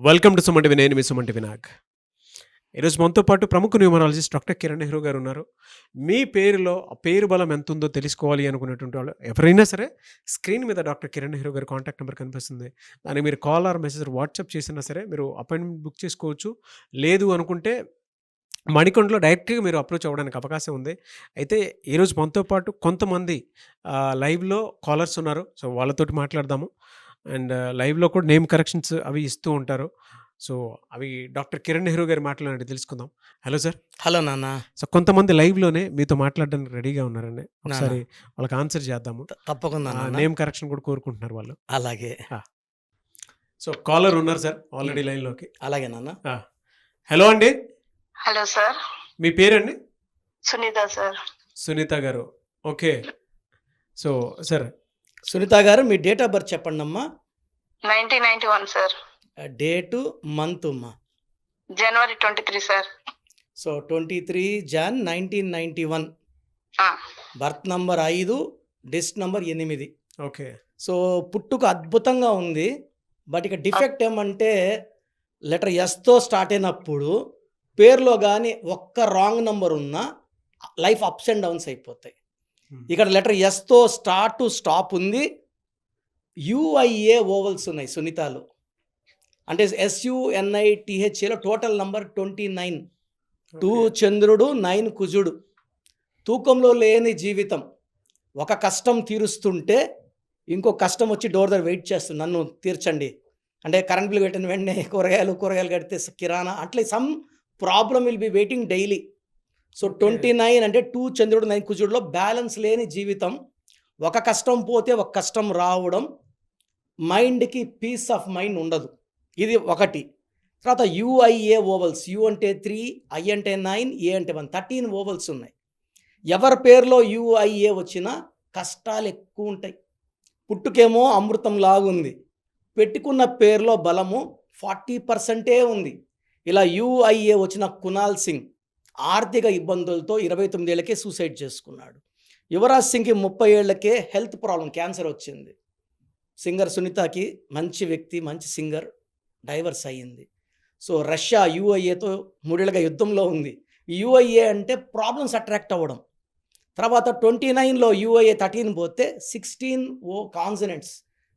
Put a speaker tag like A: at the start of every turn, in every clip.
A: Welcome to Suman TV. నేను మీ Suman TV Nag. ఈరోజు మనతో పాటు ప్రముఖ న్యూమరాలజిస్ట్ డాక్టర్ కిరణ్ నెహ్రూ గారు ఉన్నారు. మీ పేరులో ఆ పేరు బలం ఎంతుందో తెలుసుకోవాలి అనుకునేటువంటి వాళ్ళు ఎవరైనా సరే స్క్రీన్ మీద డాక్టర్ కిరణ్ నెహ్రూ గారి కాంటాక్ట్ నెంబర్ కనిపిస్తుంది. దానికి మీరు కాల్ ఆర్ మెసేజ్ వాట్సాప్ చేసినా సరే మీరు అపాయింట్మెంట్ బుక్ చేసుకోవచ్చు. లేదు అనుకుంటే మణికొండలో డైరెక్ట్‌గా మీరు అప్రోచ్ అవ్వడానికి అవకాశం ఉంది. అయితే ఈరోజు మనతో పాటు కొంతమంది లైవ్‌లో కాలర్స్ ఉన్నారు. సో, వాళ్ళతోటి మాట్లాడదాము. అండ్ లైవ్‌లో కూడా నేమ్ కరెక్షన్స్ అవి ఇస్తూ ఉంటారు. సో, అవి డాక్టర్ కిరణ్ నెహ్రూ గారి మాటలనండి తెలుసుకుందాం. Hello sir.
B: హలో నాన్న.
A: సో, కొంతమంది లైవ్‌లోనే మీతో మాట్లాడడానికి రెడీగా ఉన్నారండి.
B: నాన్న
A: ఒకసారి వాళ్ళకి ఆన్సర్ చేద్దాము.
B: తప్పకుండా నాన్న.
A: నేమ్ కరెక్షన్ కూడా కోరుకుంటున్నారు వాళ్ళు.
B: అలాగే
A: ఆ! సో, కాలర్ ఉన్నారు సార్ ఆల్రెడీ లైన్‌లోకి.
B: అలాగే నాన్న.
A: హలో అండి.
C: Hello sir.
A: మీ పేరండి?
C: సునీత సార్.
A: సునీత గారు. ఓకే. సో, సార్
B: సునీత గారు మీ డేట్ ఆఫ్ బర్త్ చెప్పండి అమ్మా.
C: 1991 సార్.
B: డేటు మంత్ అమ్మా.
C: జనవరి 23 సార్.
B: So 23 Jan 1991.
C: ఆ,
B: బర్త్ నంబర్ 5, డిస్ట్ నంబర్ 8.
A: ఓకే.
B: సో పుట్టుక అద్భుతంగా ఉంది. బట్ ఇక డిఫెక్ట్ ఏమంటే లెటర్ ఎస్తో స్టార్ట్ అయినప్పుడు పేరులో కానీ ఒక్క రాంగ్ నంబర్ ఉన్నా లైఫ్ అప్స్ అండ్ డౌన్స్ అయిపోతాయి. ఇక్కడ లెటర్ ఎస్తో స్టార్ట్ టు స్టాప్ ఉంది. యుఐఏ ఓవల్స్ ఉన్నాయి సునీతాలో. అంటే SUNITHAలో టోటల్ నంబర్ 29. 2 చంద్రుడు, 9 కుజుడు. తూకంలో లేని జీవితం. ఒక కష్టం తీరుస్తుంటే ఇంకో కష్టం వచ్చి డోర్ దగ్గర వెయిట్ చేస్తుంది, నన్ను తీర్చండి అంటే. కరెంట్ బిల్ పెట్టిన వెంటనే కూరగాయలు కడితే కిరాణా అట్లే some problem will be waiting daily. So 29 అంటే 2 చంద్రుడు 9 కుజుడులో బ్యాలెన్స్ లేని జీవితం. ఒక కష్టం పోతే ఒక కష్టం రావడం, మైండ్కి పీస్ ఆఫ్ మైండ్ ఉండదు. ఇది ఒకటి. తర్వాత యుఐఏ ఓవల్స్. యు అంటే 3, ఐ అంటే 9, ఏ అంటే 1, 13 ఓవల్స్ ఉన్నాయి. ఎవరి పేరులో యుఐఏ వచ్చినా కష్టాలు ఎక్కువ ఉంటాయి. పుట్టుకేమో అమృతం లాగుంది, పెట్టుకున్న పేరులో బలము 40% ఉంది. ఇలా యుఐఏ వచ్చిన కునాల్ సింగ్ ఆర్థిక ఇబ్బందులతో 29 ఏళ్ళకే సూసైడ్ చేసుకున్నాడు. యువరాజ్ సింగ్కి 30 ఏళ్ళకే హెల్త్ ప్రాబ్లం, క్యాన్సర్ వచ్చింది. సింగర్ సునీతకి మంచి వ్యక్తి, మంచి సింగర్, డైవర్స్ అయ్యింది. సో రష్యా యుఐఏతో 3 ఏళ్ళుగా యుద్ధంలో ఉంది. యుఐఏ అంటే ప్రాబ్లమ్స్ అట్రాక్ట్ అవ్వడం. తర్వాత 29లో యుఐఏ 13 పోతే 16 కాన్సనెంట్స్.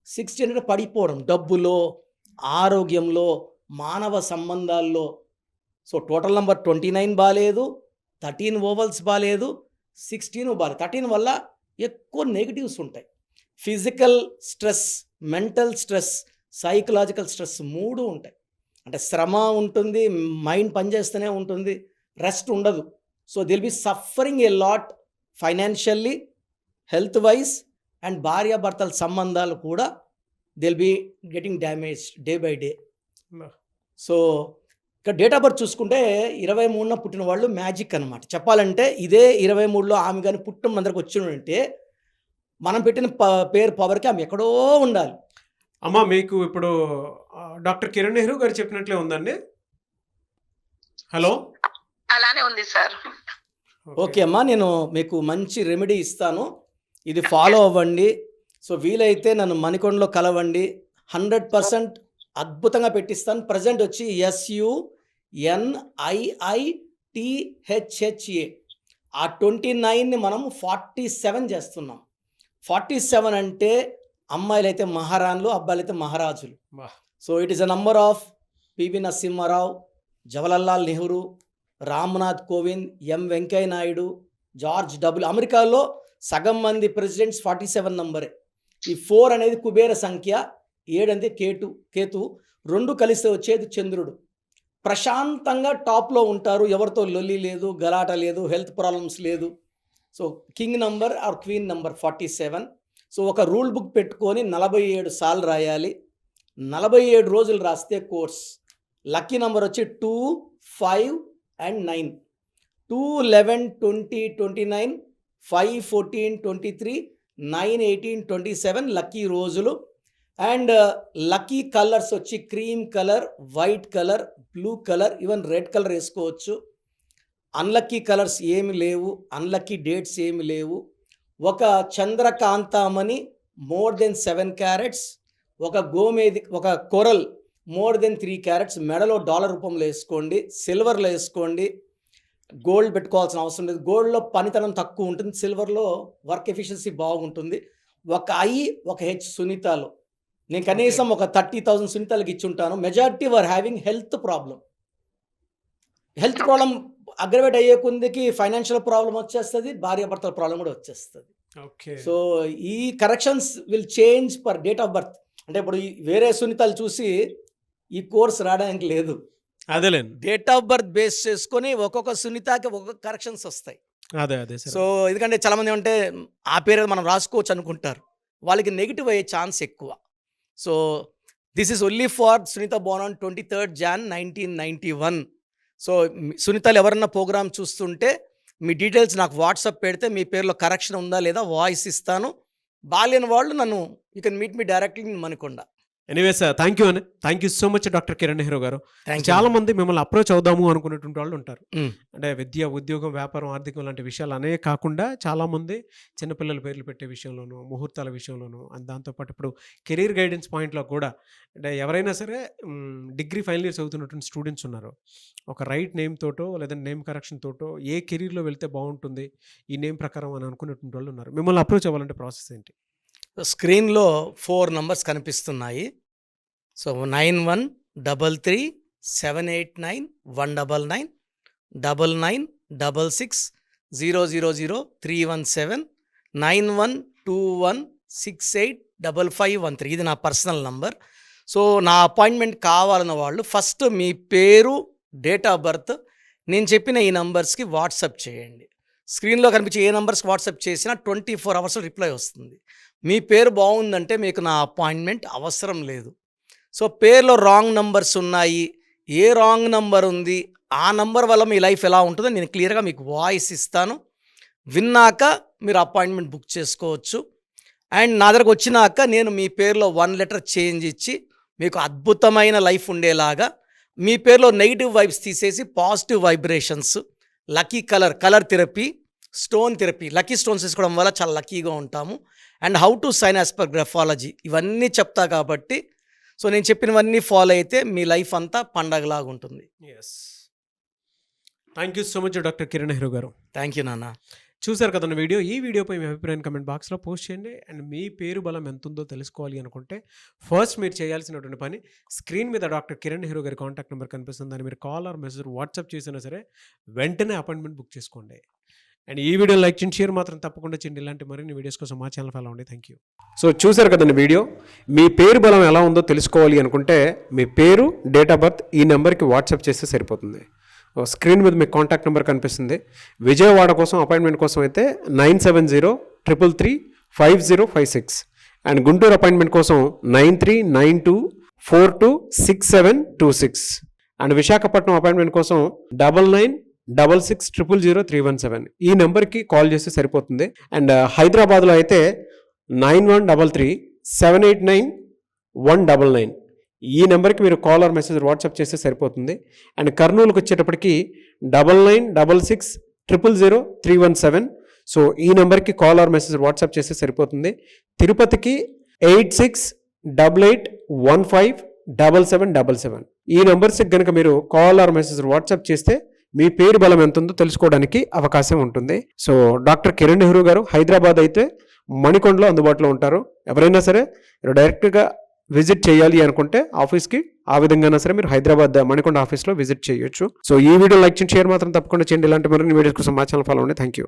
B: 16 అంటే పడిపోవడం, డబ్బులో, ఆరోగ్యంలో, మానవ సంబంధాల్లో. సో టోటల్ నెంబర్ 29 బాలేదు, 13 ఓవల్స్ బాలేదు, 16 బాలేదు. 13 వల్ల ఎక్కువ నెగిటివ్స్ ఉంటాయి. Physical stress, mental stress, psychological stress 3 ఉంటాయి. అంటే శ్రమ ఉంటుంది, మైండ్ పనిచేస్తూనే ఉంటుంది, రెస్ట్ ఉండదు. So they'll be suffering a lot financially, health wise, and భార్యాభర్తల సంబంధాలు కూడా they'll be getting damage day by day. So ఇక్కడ డేట్ ఆఫ్ బర్త్ చూసుకుంటే 23న పుట్టిన వాళ్ళు మ్యాజిక్ అనమాట. చెప్పాలంటే ఇదే 23లో ఆమె కానీ పుట్టం అందరికి వచ్చిందంటే మనం పెట్టిన పేరు పవర్కి ఆమె ఎక్కడో ఉండాలి.
A: అమ్మా, మీకు ఇప్పుడు డాక్టర్ కిరణ్ నెహ్రూ గారు చెప్పినట్లే ఉందండి. హలో.
C: అలానే ఉంది సార్.
B: ఓకే అమ్మా, నేను మీకు మంచి రెమెడీ ఇస్తాను, ఇది ఫాలో అవ్వండి. సో వీలైతే నన్ను మణికొండలో కలవండి, 100% అద్భుతంగా పెట్టిస్తాను. ప్రజెంట్ వచ్చి SUNIITHHA. ఆ 29ని మనం 47 చేస్తున్నాం. 47 అంటే అమ్మాయిలు అయితే మహారాణులు, అబ్బాయిలు అయితే మహారాజులు. So it is a number of PV Narasimha Rao, Jawaharlal Nehru, Ramnath Kovind, M Venkaiah Naidu, George W. అమెరికాలో సగం మంది ప్రెసిడెంట్స్ 47 నంబరే. ఈ 4 అనేది కుబేర సంఖ్య, 7 అంటే కేతు, 2 కలిస్తే వచ్చేది చంద్రుడు. ప్రశాంతంగా టాప్లో ఉంటారు, ఎవరితో లొల్లి లేదు, గలాట లేదు, హెల్త్ ప్రాబ్లమ్స్ లేదు. So king number or queen number 47. So ఒక రూల్ బుక్ పెట్టుకొని 47 సార్లు రాయాలి. 47 రోజులు రాస్తే కోర్స్. లక్కీ నంబర్ వచ్చి 2, 5 and 9. 2, 11, 20, 29, 5, 14, 23, 9, 18, 27 లక్కీ రోజులు. అండ్ లక్కీ కలర్స్ వచ్చి cream colour, white colour, blue colour, even red colour వేసుకోవచ్చు. అన్లక్కీ కలర్స్ ఏమి లేవు, అన్లక్కీ డేట్స్ ఏమి లేవు. ఒక చంద్రకాంతామణి మోర్ దెన్ 7 క్యారెట్స్, ఒక గోమేది, ఒక కొరల్ మోర్ దెన్ 3 క్యారెట్స్ మెడలో డాలర్ రూపంలో వేసుకోండి, సిల్వర్లో వేసుకోండి. గోల్డ్ పెట్టుకోవాల్సిన అవసరం లేదు. గోల్డ్లో పనితనం తక్కువ ఉంటుంది, సిల్వర్లో వర్క్ ఎఫిషియన్సీ బాగుంటుంది. ఒక ఐ ఒక హెచ్ సునీతలో నేను కనీసం ఒక 30,000 సునీతలకు ఇచ్చుంటాను. Majority were having health problem. Health problem aggravate అయ్యే కొందికి ఫైనాన్షియల్ ప్రాబ్లం వచ్చేస్తుంది, భార్యాభర్తల ప్రాబ్లం కూడా వచ్చేస్తుంది.
A: ఓకే.
B: సో ఈ corrections will change per date of birth. అంటే ఇప్పుడు వేరే సునీతలు చూసి ఈ కోర్స్ రావడానికి లేదు.
A: అదేలేండి.
B: డేట్ ఆఫ్ బర్త్ బేస్ చేసుకొని ఒక్కొక్క సునీతకి ఒక్కొక్క కరెక్షన్స్ వస్తాయి.
A: అదే
B: సో ఎందుకంటే చాలామంది అంటే ఆ పేరు మనం రాసుకోవచ్చు అనుకుంటారు, వాళ్ళకి నెగిటివ్ అయ్యే ఛాన్స్ ఎక్కువ. So this is only for Sunitha born on 23rd Jan 1991. So సునీతలు ఎవరన్నా ప్రోగ్రామ్ చూస్తుంటే మీ డీటెయిల్స్ నాకు వాట్సాప్ పెడితే మీ పేరులో కరెక్షన్ ఉందా లేదా వాయిస్ ఇస్తాను. బాలేని వాళ్ళు నన్ను you can meet me directly in Manikonda.
A: Anyway sir, thank you so much doctor Kiran Nehru గారు. చాలా మంది మిమ్మల్ని అప్రోచ్ అవుదాము అనుకునేటువంటి వాళ్ళు ఉంటారు. అంటే విద్య, ఉద్యోగం, వ్యాపారం, ఆర్థికం లాంటి విషయాలు అనే కాకుండా చాలా మంది చిన్నపిల్లల పేర్లు పెట్టే విషయంలోనూ, ముహూర్తాల విషయంలోనూ, దాంతోపాటు ఇప్పుడు కెరీర్ గైడెన్స్ పాయింట్లో కూడా అంటే ఎవరైనా సరే డిగ్రీ ఫైనల్ ఇయర్ చదువుతున్నటువంటి స్టూడెంట్స్ ఉన్నారు, ఒక రైట్ నేమ్ తోటో లేదా నేమ్ కరెక్షన్ తోటో ఏ కెరీర్లో వెళ్తే బాగుంటుంది ఈ నేమ్ ప్రకారం అని అనుకునేటువంటి వాళ్ళు ఉన్నారు. మిమ్మల్ని అప్రోచ్ అవ్వాలంటే ప్రాసెస్ ఏంటి?
B: స్క్రీన్లో 4 నంబర్స్ కనిపిస్తున్నాయి. సో 9133789199 9966000317 9121685513. ఇది నా పర్సనల్ నంబర్. సో నా అపాయింట్మెంట్ కావాలన్న వాళ్ళు ఫస్ట్ మీ పేరు, డేట్ ఆఫ్ బర్త్ నేను చెప్పిన ఈ నంబర్స్కి వాట్సాప్ చేయండి. స్క్రీన్లో కనిపించే ఏ నంబర్స్కి వాట్సాప్ చేసినా 24 hours రిప్లై వస్తుంది. మీ పేరు బాగుందంటే మీకు నా అపాయింట్మెంట్ అవసరం లేదు. సో పేరులో రాంగ్ నంబర్స్ ఉన్నాయి, ఏ రాంగ్ నంబర్ ఉంది, ఆ నంబర్ వల్ల మీ లైఫ్ ఎలా ఉంటుందో నేను క్లియర్గా మీకు వాయిస్ ఇస్తాను. విన్నాక మీరు అపాయింట్మెంట్ బుక్ చేసుకోవచ్చు. అండ్ నా దగ్గరకు వచ్చినాక నేను మీ పేరులో 1 letter చేంజ్ ఇచ్చి మీకు అద్భుతమైన లైఫ్ ఉండేలాగా మీ పేరులో నెగిటివ్ వైబ్స్ తీసేసి positive vibrations, lucky colour therapy, stone therapy, lucky stones తీసుకోవడం వల్ల చాలా లక్కీగా ఉంటాము. And how to sign as per graphology ఇవన్నీ చెప్తా కాబట్టి సో నేను చెప్పినవన్నీ ఫాలో అయితే మీ లైఫ్ అంతా పండగలాగా ఉంటుంది.
A: Yes, thank you so much doctor Kiran Nehru garu.
B: Thank you నాన్న.
A: చూసారు కదన్న వీడియో. ఈ వీడియోపై మీ అభిప్రాయం కమెంట్ బాక్స్లో పోస్ట్ చేయండి. అండ్ మీ పేరు బలం ఎంత ఉందో తెలుసుకోవాలి అనుకుంటే ఫస్ట్ మీరు చేయాల్సినటువంటి పని, స్క్రీన్ మీద డాక్టర్ కిరణ్ నెహ్రూ గారి కాంటాక్ట్ నెంబర్ కనిపిస్తుంది, దాన్ని మీరు కాల్ ఆర్ మెసేజ్ వాట్సాప్ చేసినా సరే వెంటనే అపాయింట్మెంట్ బుక్ చేసుకోండి. అండ్ ఈ వీడియో లైక్ చేయండి, షేర్ మాత్రం తప్పకుండా చేయండి. ఇలాంటి మరిన్ని వీడియోస్ కోసం మా ఛానల్ ఫాలో అవ్వండి. Thank you. సో చూసారు కదండి వీడియో. మీ పేరు బలం ఎలా ఉందో తెలుసుకోవాలి అనుకుంటే మీ పేరు, డేట్ ఆఫ్ బర్త్ ఈ నెంబర్కి వాట్సాప్ చేస్తే సరిపోతుంది. స్క్రీన్ మీద మీకు కాంటాక్ట్ నెంబర్ కనిపిస్తుంది. విజయవాడ కోసం అపాయింట్మెంట్ కోసం అయితే 9703335056 అండ్ గుంటూరు అపాయింట్మెంట్ కోసం 9392426726 అండ్ విశాఖపట్నం అపాయింట్మెంట్ కోసం 9966000317 ఈ నెంబర్కి కాల్ చేస్తే సరిపోతుంది. అండ్ హైదరాబాద్లో అయితే 9133789199 ఈ నెంబర్కి మీరు కాల్ ఆర్ మెసేజ్ వాట్సాప్ చేస్తే సరిపోతుంది. అండ్ కర్నూలుకి వచ్చేటప్పటికి 9966000317 సో ఈ నెంబర్కి కాల్ ఆర్ మెసేజ్ వాట్సాప్ చేస్తే సరిపోతుంది. తిరుపతికి 8688157777 ఈ నెంబర్స్కి కనుక మీరు కాల్ ఆర్ మెసేజ్ వాట్సాప్ చేస్తే మీ పేరు బలం ఎంత ఉందో తెలుసుకోవడానికి అవకాశం ఉంటుంది. సో డాక్టర్ కిరణ్ నెహ్రూ గారు హైదరాబాద్ అయితే మణికొండలో అందుబాటులో ఉంటారు. ఎవరైనా సరే డైరెక్ట్గా విజిట్ చేయాలి అనుకుంటే ఆఫీస్కి ఆ విధంగా సరే మీరు హైదరాబాద్ మణికొండ ఆఫీస్లో విజిట్ చేయొచ్చు. సో ఈ వీడియో లైక్ చేయండి, షేర్ మాత్రం తప్పకుండా చేయండి. ఇలాంటి మరిన్ని వీడియోస్ కోసం మా ఛానల్ ఫాలో అవ్వండి. Thank you.